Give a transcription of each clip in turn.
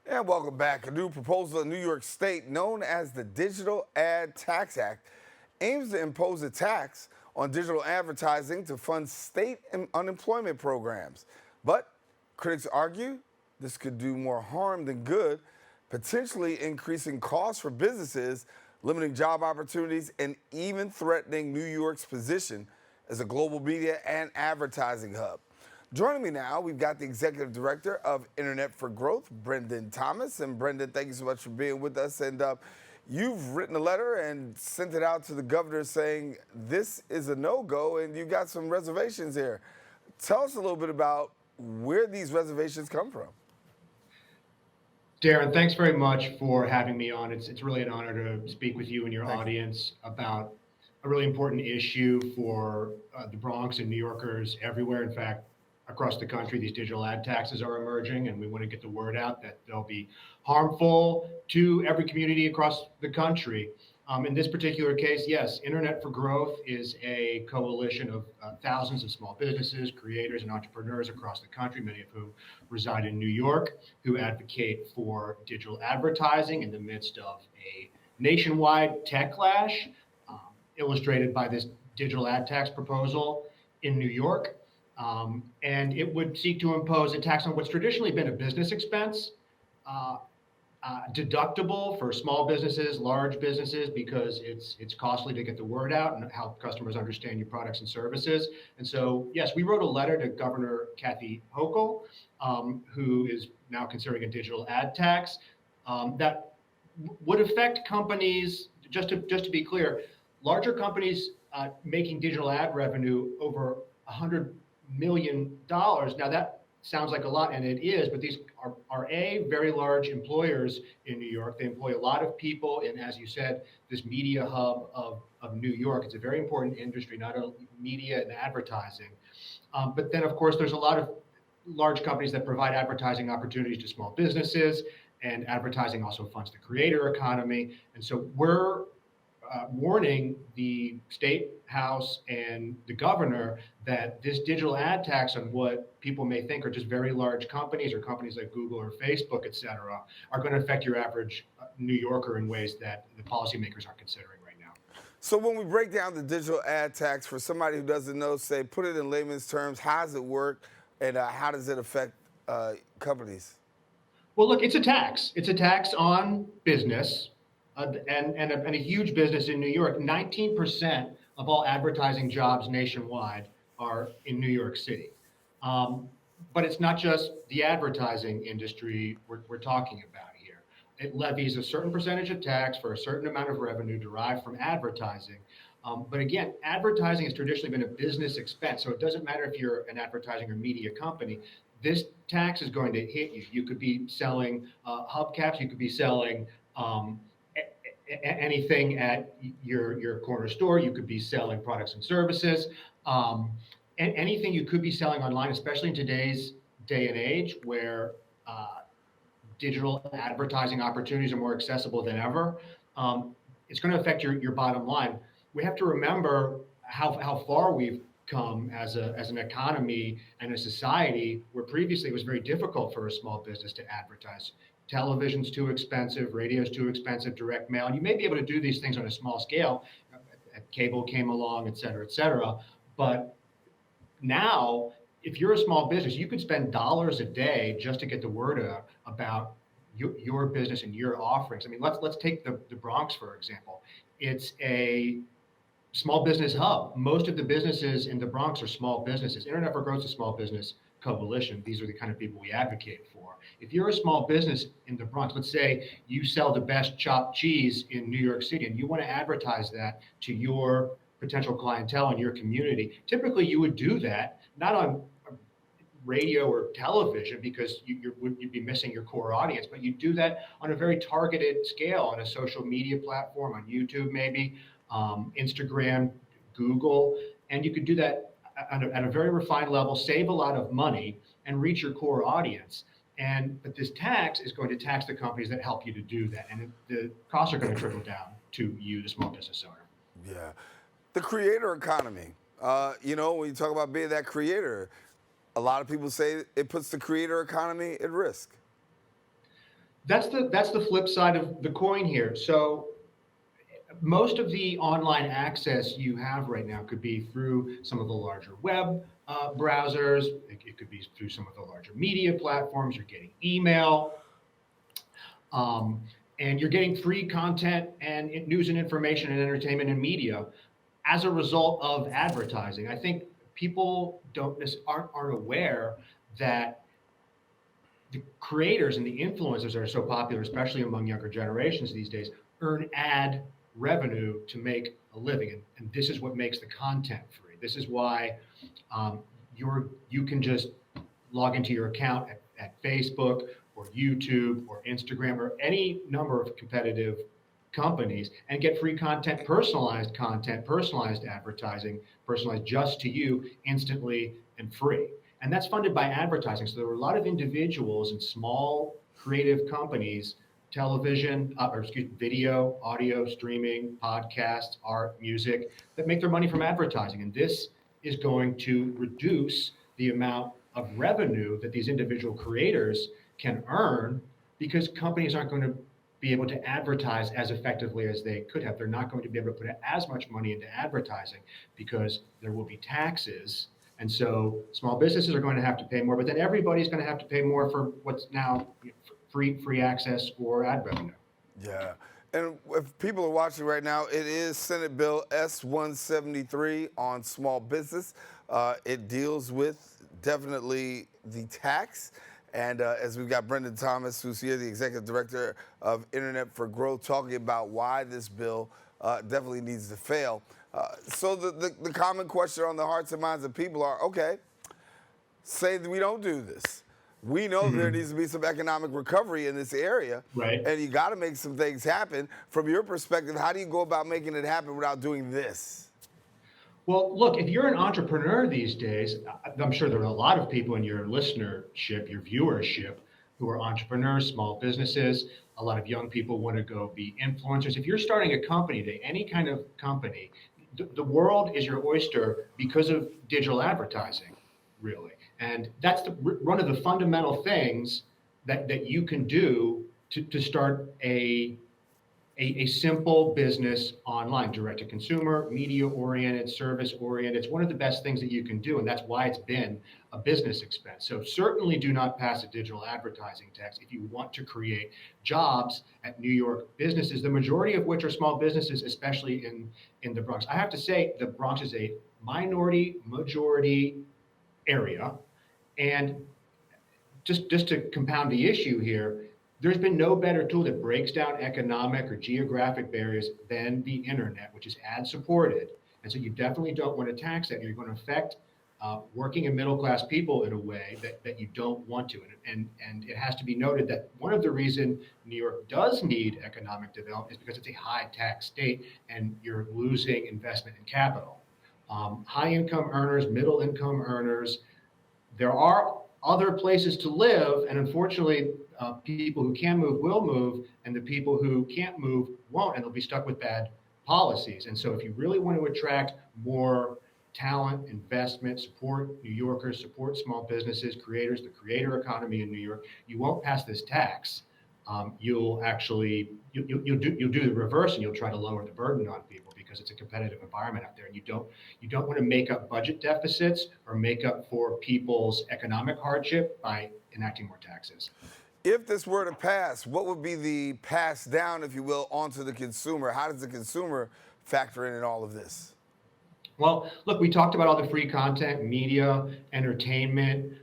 And welcome back. A new proposal in New York State, known as the Digital Ad Tax Act, aims to impose a tax on digital advertising to fund state unemployment programs. But critics argue this could do more harm than good, potentially increasing costs for businesses, limiting job opportunities, and even threatening New York's position as a global media and advertising hub. Joining me now, we've got the Executive Director of Internet for Growth, Brendan Thomas. And Brendan, thank you so much for being with us. And you've written a letter and sent it out to the governor saying this is a no-go and you got some reservations here. Tell us a little bit about where these reservations come from. Daren, thanks very much for having me on. It's really an honor to speak with you and your Thank you. audience about a really important issue for the Bronx and New Yorkers everywhere. In fact, across the country, these digital ad taxes are emerging, and we want to get the word out that they'll be harmful to every community across the country. In this particular case, yes, Internet for Growth is a coalition of thousands of small businesses, creators, and entrepreneurs across the country, many of whom reside in New York, who advocate for digital advertising in the midst of a nationwide tech clash, illustrated by this digital ad tax proposal in New York. And it would seek to impose a tax on what's traditionally been a business expense, deductible for small businesses, large businesses, because it's costly to get the word out and help customers understand your products and services. And so, yes, we wrote a letter to Governor Kathy Hochul, who is now considering a digital ad tax that would affect companies. Just to be clear, larger companies making digital ad revenue over $100 million. Now that sounds like a lot, and it is, but these are very large employers in New York. They employ a lot of people in, as you said, this media hub of New York. It's a very important industry, not only media and advertising. But then, of course, there's a lot of large companies that provide advertising opportunities to small businesses, and advertising also funds the creator economy. And so we're warning the state house and the governor that this digital ad tax on what people may think are just very large companies or companies like Google or Facebook, et cetera, are going to affect your average New Yorker in ways that the policymakers aren't considering right now. So when we break down the digital ad tax, for somebody who doesn't know, say, put it in layman's terms, how does it work and how does it affect companies? Well, look, it's a tax. It's a tax on business. And a huge business in New York. 19% of all advertising jobs nationwide are in New York City. But it's not just the advertising industry we're talking about here. It levies a certain percentage of tax for a certain amount of revenue derived from advertising. But again, advertising has traditionally been a business expense. So it doesn't matter if you're an advertising or media company. This tax is going to hit you. You could be selling hubcaps. You could be selling anything at your corner store. You could be selling products and services, and anything you could be selling online, especially in today's day and age where digital advertising opportunities are more accessible than ever. It's going to affect your bottom line. We have to remember how far we've come as an economy and a society where previously it was very difficult for a small business to advertise. Television's too expensive, radio's too expensive, direct mail. And you may be able to do these things on a small scale. Cable came along, et cetera, but now, if you're a small business, you could spend dollars a day just to get the word out about your business and your offerings. I mean, let's take the Bronx, for example. It's a small business hub. Most of the businesses in the Bronx are small businesses. Internet for Growth is a small business coalition. These are the kind of people we advocate for. If you're a small business in the Bronx, let's say you sell the best chopped cheese in New York City and you want to advertise that to your potential clientele in your community, typically you would do that not on radio or television because you'd be missing your core audience, but you do that on a very targeted scale on a social media platform, on YouTube maybe, Instagram, Google, and you could do that at a very refined level, save a lot of money, and reach your core audience. But this tax is going to tax the companies that help you to do that, and the costs are going to trickle down to you, the small business owner. Yeah. The creator economy. When you talk about being that creator, a lot of people say it puts the creator economy at risk. That's the flip side of the coin here. So most of the online access you have right now could be through some of the larger web browsers. It could be through some of the larger media platforms. You're getting email, um, and you're getting free content and news and information and entertainment and media as a result of advertising. I think people aren't aware that the creators and the influencers that are so popular, especially among younger generations these days, earn ad revenue to make a living, and this is what makes the content free. This is why um, you can just log into your account at Facebook or YouTube or Instagram or any number of competitive companies and get free content, personalized advertising, personalized just to you instantly and free. And that's funded by advertising. So there were a lot of individuals and small creative companies, television, video, audio, streaming, podcasts, art, music, that make their money from advertising. And this is going to reduce the amount of revenue that these individual creators can earn because companies aren't going to be able to advertise as effectively as they could have. They're not going to be able to put as much money into advertising because there will be taxes. And so small businesses are going to have to pay more, but then everybody's going to have to pay more for what's now free access or ad revenue. Yeah. And if people are watching right now, it is Senate Bill S-173 on small business. It deals with definitely the tax. And as we've got Brendan Thomas, who's here, the executive director of Internet for Growth, talking about why this bill definitely needs to fail. So the common question on the hearts and minds of people are, okay, say that we don't do this. We know there needs to be some economic recovery in this area, Right. and you got to make some things happen. From your perspective, how do you go about making it happen without doing this? Well, look, if you're an entrepreneur these days, I'm sure there are a lot of people in your listenership, your viewership, who are entrepreneurs, small businesses. A lot of young people want to go be influencers. If you're starting a company today, any kind of company, the world is your oyster because of digital advertising, really. And that's one of the fundamental things that you can do to start a simple business online, direct to consumer, media oriented, service oriented. It's one of the best things that you can do. And that's why it's been a business expense. So certainly do not pass a digital advertising tax if you want to create jobs at New York businesses, the majority of which are small businesses, especially in the Bronx. I have to say the Bronx is a minority majority area. And just to compound the issue here, there's been no better tool that breaks down economic or geographic barriers than the internet, which is ad supported. And so you definitely don't want to tax that. You're going to affect working and middle class people in a way that you don't want to. And it has to be noted that one of the reasons New York does need economic development is because it's a high tax state and you're losing investment in capital. High income earners, middle income earners, there are other places to live, and unfortunately, people who can move will move, and the people who can't move won't, and they'll be stuck with bad policies. And so, if you really want to attract more talent, investment, support New Yorkers, support small businesses, creators, the creator economy in New York, you won't pass this tax. You'll actually you'll do the reverse, and you'll try to lower the burden on people because it's a competitive environment out there, and you don't want to make up budget deficits or make up for people's economic hardship by enacting more taxes. If this were to pass, what would be the pass down, if you will, onto the consumer? How does the consumer factor in all of this? Well, look, we talked about all the free content, media, entertainment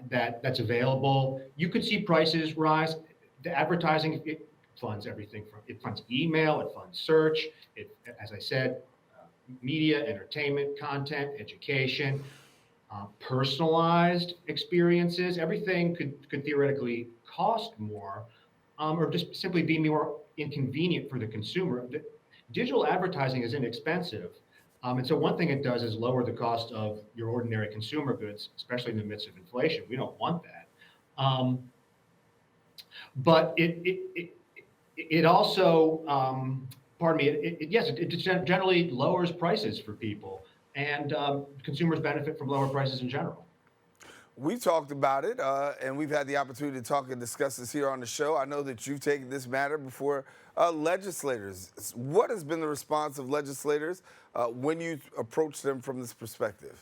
that's available. You could see prices rise. The advertising, it funds everything from it funds email, it funds search, it, as I said, media, entertainment, content, education, personalized experiences. Everything could theoretically cost more, or just simply be more inconvenient for the consumer. Digital advertising is inexpensive. And so one thing it does is lower the cost of your ordinary consumer goods, especially in the midst of inflation. We don't want that. But it also, pardon me, it generally lowers prices for people, and consumers benefit from lower prices in general. we talked about it, and we've had the opportunity to talk and discuss this here on the show. I know that you've taken this matter before legislators. What has been the response of legislators when you approach them from this perspective?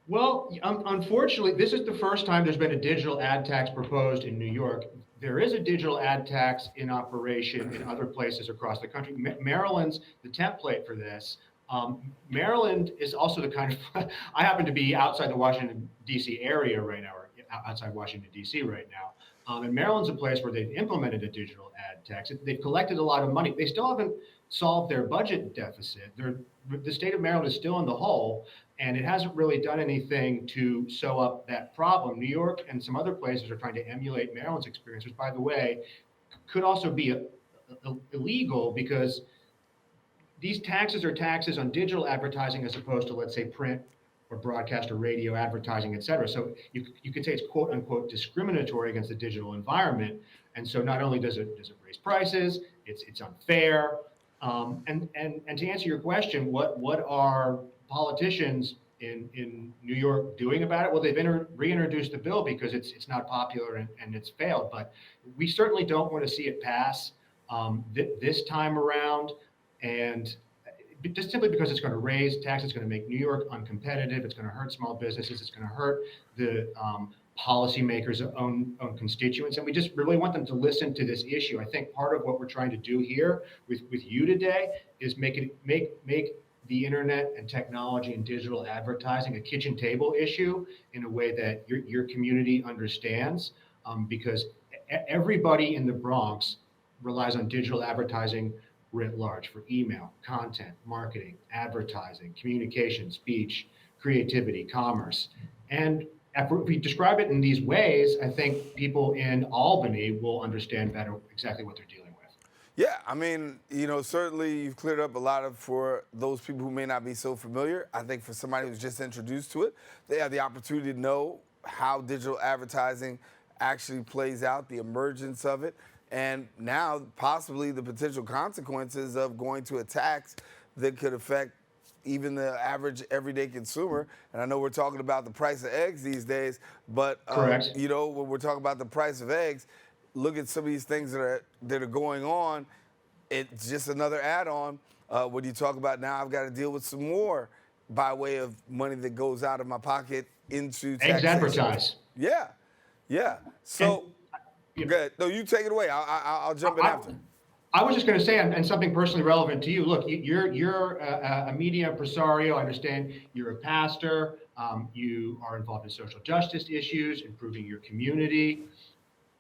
Well, unfortunately, this is the first time there's been a digital ad tax proposed in New York. There is a digital ad tax in operation in other places across the country. Maryland's the template for this. Maryland is also the kind of, I happen to be outside the Washington, D.C. area right now, or outside Washington, D.C. right now. And Maryland's a place where they've implemented a digital ad tax. They've collected a lot of money. They still haven't solved their budget deficit. The state of Maryland is still in the hole, and it hasn't really done anything to sew up that problem. New York and some other places are trying to emulate Maryland's experience, which, by the way, could also be illegal because these taxes are taxes on digital advertising as opposed to, let's say, print or broadcast or radio advertising, et cetera. So you could say it's quote unquote discriminatory against the digital environment. And so not only does it raise prices, it's unfair. And to answer your question, what are politicians in New York doing about it? Well, they've reintroduced the bill because it's not popular and it's failed. But we certainly don't want to see it pass this time around. And just simply because it's going to raise taxes, it's going to make New York uncompetitive, it's going to hurt small businesses, it's going to hurt the policymakers' own constituents, and we just really want them to listen to this issue. I think part of what we're trying to do here with you today is make the internet and technology and digital advertising a kitchen table issue in a way that your community understands, because everybody in the Bronx relies on digital advertising writ large for email, content, marketing, advertising, communication, speech, creativity, commerce. And if we describe it in these ways, I think people in Albany will understand better exactly what they're dealing with. Yeah, I mean, certainly you've cleared up a lot for those people who may not be so familiar. I think for somebody who's just introduced to it, they have the opportunity to know how digital advertising actually plays out, the emergence of it, and now possibly the potential consequences of going to a tax that could affect even the average everyday consumer. And I know we're talking about the price of eggs these days, but Correct. when we're talking about the price of eggs, look at some of these things that are going on. It's just another add-on. When you talk about now, I've got to deal with some more by way of money that goes out of my pocket into taxation. Eggs advertise. Yeah. So. Good. No, you take it away. I'll jump in after. I was just going to say, and something personally relevant to you. Look, you're a media impresario. I understand you're a pastor. You are involved in social justice issues, improving your community.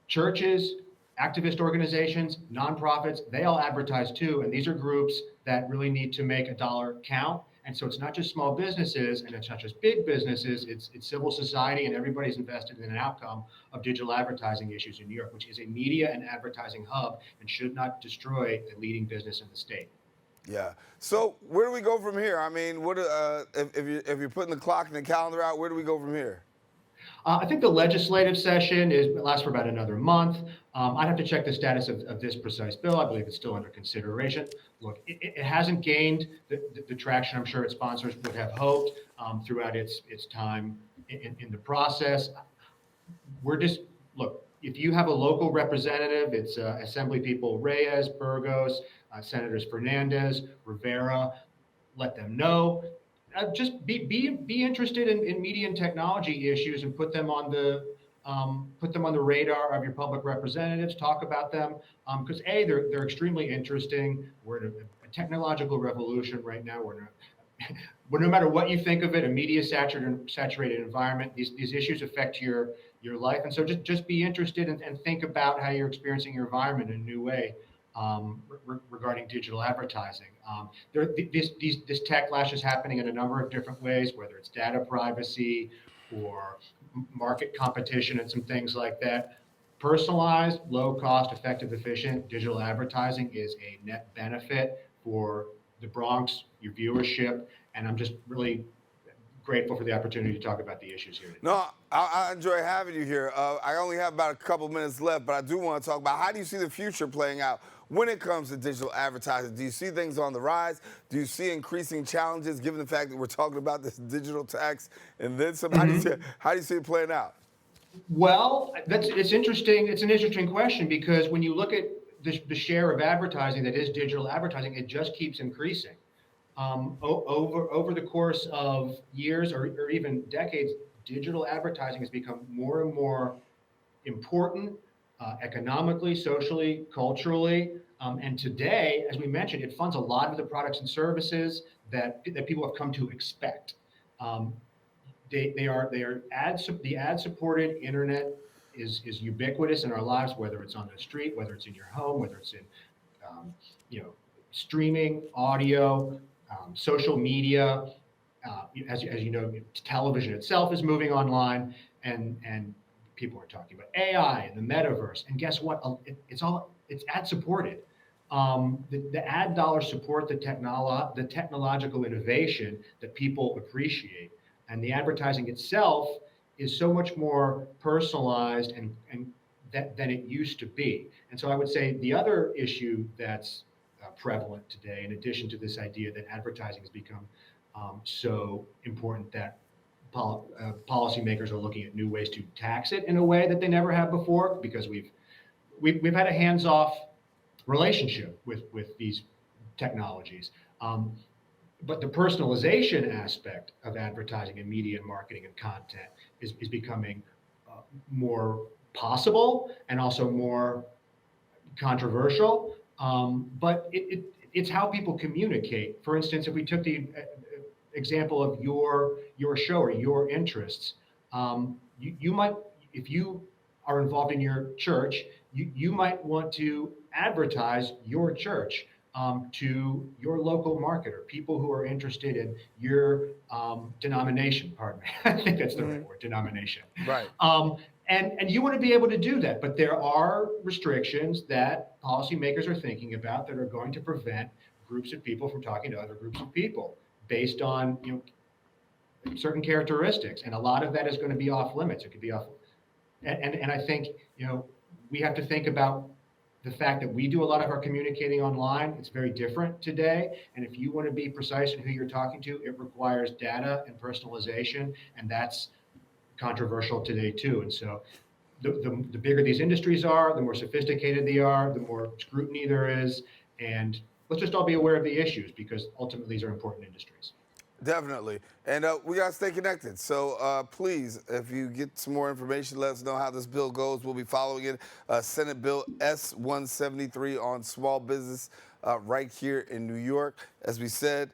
Churches, activist organizations, nonprofits, they all advertise too. And these are groups that really need to make a dollar count. And so it's not just small businesses and it's not just big businesses, it's civil society, and everybody's invested in an outcome of digital advertising issues in New York, which is a media and advertising hub and should not destroy a leading business in the state. Yeah. So where do we go from here? I mean, if you're putting the clock and the calendar out, where do we go from here? I think the legislative session lasts for about another month. I'd have to check the status of this precise bill. I believe it's still under consideration. Look, it hasn't gained the traction I'm sure its sponsors would have hoped throughout its time in the process. Look, if you have a local representative, it's Assembly People Reyes, Burgos, Senators Fernandez, Rivera, let them know. Just be interested in media and technology issues and put them on the radar of your public representatives. Talk about them because they're extremely interesting. We're in a technological revolution right now. No matter what you think of it, a media saturated environment. These issues affect your life, and so just be interested and think about how you're experiencing your environment in a new way. Regarding digital advertising. This techlash is happening in a number of different ways, whether it's data privacy or market competition and some things like that. Personalized, low cost, effective, efficient digital advertising is a net benefit for the Bronx, your viewership, and I'm just really grateful for the opportunity to talk about the issues here today. No, I enjoy having you here. I only have about a couple minutes left, but I do want to talk about how do you see the future playing out when it comes to digital advertising? Do you see things on the rise? Do you see increasing challenges given the fact that we're talking about this digital tax and then some? How do you see it playing out? Well, it's interesting. It's an interesting question because when you look at the share of advertising that is digital advertising, it just keeps increasing. Over the course of years or even decades, digital advertising has become more and more important economically, socially, culturally. And today, as we mentioned, it funds a lot of the products and services that people have come to expect. Um, they are the ad supported internet is ubiquitous in our lives, whether it's on the street, whether it's in your home, whether it's in um, you know streaming audio, social media. As you know, television itself is moving online, and people are talking about AI and the metaverse. And guess what? It's ad supported. The ad dollars support the technological innovation that people appreciate, and the advertising itself is so much more personalized and than it used to be. And so I would say the other issue that's prevalent today, in addition to this idea that advertising has become so important that policymakers are looking at new ways to tax it in a way that they never have before, because we've had a hands-off relationship with these technologies. But the personalization aspect of advertising and media and marketing and content is becoming more possible and also more controversial. But it's how people communicate. For instance, if we took the example of your show or your interests, you might, if you are involved in your church, you might want to advertise your church to your local marketer, people who are interested in your denomination. Pardon me, I think that's the right word, denomination. Right. And you want to be able to do that, but there are restrictions that policymakers are thinking about that are going to prevent groups of people from talking to other groups of people based on certain characteristics, and a lot of that is going to be off limits. It could be off, and I think we have to think about the fact that we do a lot of our communicating online. It's very different today, and if you want to be precise in who you're talking to, it requires data and personalization, and that's controversial today too. And so the bigger these industries are, the more sophisticated they are, the more scrutiny there is. And let's just all be aware of the issues, because ultimately these are important industries. Definitely. And we got to stay connected. So please, if you get some more information, let us know how this bill goes. We'll be following it. Senate Bill S-173 on small business right here in New York. As we said,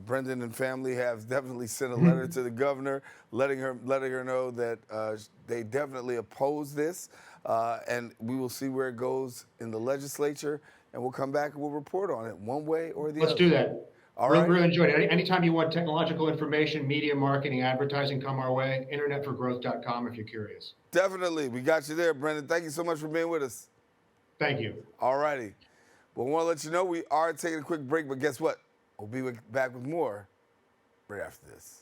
Brendan and family have definitely sent a letter to the governor letting her know that they definitely oppose this. And we will see where it goes in the legislature. And we'll come back and we'll report on it one way or the other. Let's do that. All right. Really enjoyed it. Anytime you want technological information, media, marketing, advertising, come our way. Internetforgrowth.com if you're curious. Definitely. We got you there, Brendan. Thank you so much for being with us. Thank you. All righty. Well, I want to let you know we are taking a quick break, but guess what? We'll be back with more right after this.